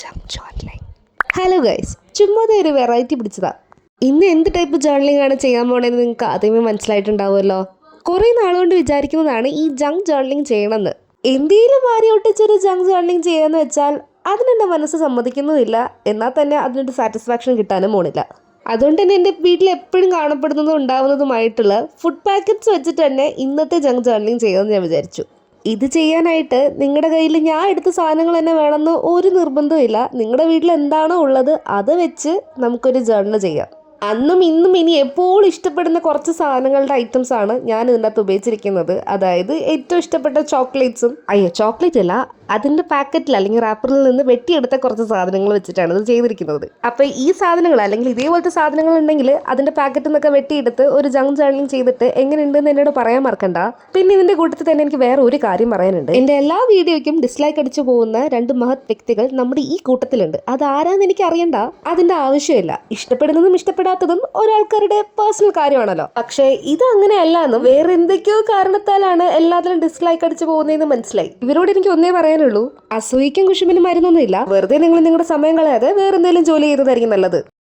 Junk journaling. Hello guys, ചുമ്മാതെ ഒരു variety പിടിച്ചതാ. ഇന്ന് എന്ത് ടൈപ്പ് ജേർണലിംഗ് ആണ് ചെയ്യാൻ പോണേന്ന് നിങ്ങൾക്ക് ആദ്യമേ മനസ്സിലായിട്ടുണ്ടാവുമല്ലോ. കുറേ നാളുകൊണ്ട് വിചാരിക്കുന്നതാണ് ഈ ജങ്ക് ജേർണലിംഗ് ചെയ്യണമെന്ന്. എന്തെങ്കിലും വാരി ഒട്ടിച്ചൊരു ജങ്ക് ജേർണലിംഗ് ചെയ്യാന്ന് വെച്ചാൽ അതിനെൻ്റെ മനസ്സ് സമ്മതിക്കുന്നുമില്ല. എന്നാൽ തന്നെ അതിനൊരു സാറ്റിസ്ഫാക്ഷൻ കിട്ടാനും പോണില്ല. അതുകൊണ്ട് തന്നെ എൻ്റെ വീട്ടിൽ എപ്പോഴും കാണപ്പെടുന്നതും ഉണ്ടാവുന്നതുമായിട്ടുള്ള ഫുഡ് പാക്കറ്റ്സ് വെച്ചിട്ട് തന്നെ ഇന്നത്തെ ജങ്ക് ജേർണലിംഗ് ചെയ്യാമെന്ന് ഞാൻ വിചാരിച്ചു. ഇത് ചെയ്യാനായിട്ട് നിങ്ങളുടെ കയ്യിൽ ഞാൻ എടുത്ത സാധനങ്ങൾ തന്നെ വേണമെന്ന് ഒരു നിർബന്ധവും ഇല്ല. നിങ്ങളുടെ വീട്ടിൽ എന്താണോ ഉള്ളത് അത് വെച്ച് നമുക്കൊരു ജേർണൽ ചെയ്യാം. അന്നും ഇന്നും ഇനി എപ്പോഴും ഇഷ്ടപ്പെടുന്ന കുറച്ച് സാധനങ്ങളുടെ ഐറ്റംസ് ആണ് ഞാൻ ഇതിനകത്ത് ഉപയോഗിച്ചിരിക്കുന്നത്. അതായത് ഏറ്റവും ഇഷ്ടപ്പെട്ട ചോക്ലേറ്റ്സും, ചോക്ലേറ്റ് അല്ല, അതിൻ്റെ പാക്കറ്റിൽ അല്ലെങ്കിൽ റാപ്പറിൽ നിന്ന് വെട്ടിയെടുത്ത കുറച്ച് സാധനങ്ങൾ വെച്ചിട്ടാണ് ഇത് ചെയ്തിരിക്കുന്നത്. അപ്പോൾ ഈ സാധനങ്ങൾ അല്ലെങ്കിൽ ഇതേപോലത്തെ സാധനങ്ങൾ ഉണ്ടെങ്കിൽ അതിൻ്റെ പാക്കറ്റിൽ നിന്നൊക്കെ വെട്ടിയെടുത്ത് ഒരു ജങ്ക് ജേർണലിംഗ് ചെയ്തിട്ട് എങ്ങനെയുണ്ടെന്ന് എന്നോട് പറയാൻ മറക്കണ്ട. പിന്നെ ഇതിൻ്റെ കൂട്ടത്തിൽ തന്നെ എനിക്ക് വേറെ ഒരു കാര്യം പറയാനുണ്ട്. എൻ്റെ എല്ലാ വീഡിയോയ്ക്കും ഡിസ്ലൈക്ക് അടിച്ചു പോകുന്ന രണ്ട് മഹത് വ്യക്തികൾ നമ്മുടെ ഈ കൂട്ടത്തിലുണ്ട്. അത് ആരാന്ന് എനിക്ക് അറിയണ്ട, അതിൻ്റെ ആവശ്യമില്ല. ഇഷ്ടപ്പെടുന്നതും ഇഷ്ടപ്പെടാത്തതും ഒരാൾക്കാരുടെ പേഴ്സണൽ കാര്യമാണല്ലോ. പക്ഷേ ഇത് അങ്ങനെയല്ല എന്നും വേറെ എന്തൊക്കെയോ കാരണത്താലാണ് എല്ലാത്തിലും ഡിസ്ലൈക്ക് അടിച്ചു പോകുന്നതെന്ന് മനസ്സിലായി. ഇവരോട് എനിക്ക് ഒന്നേ പറയാനുള്ളൂ, അസൂയക്കും കുശുമ്പിനും മരുന്നൊന്നുമില്ല. വെറുതെ നിങ്ങൾ നിങ്ങളുടെ സമയം കളയാതെ വേറെ എന്തെങ്കിലും ജോലി ചെയ്തതായിരിക്കും നല്ലത്.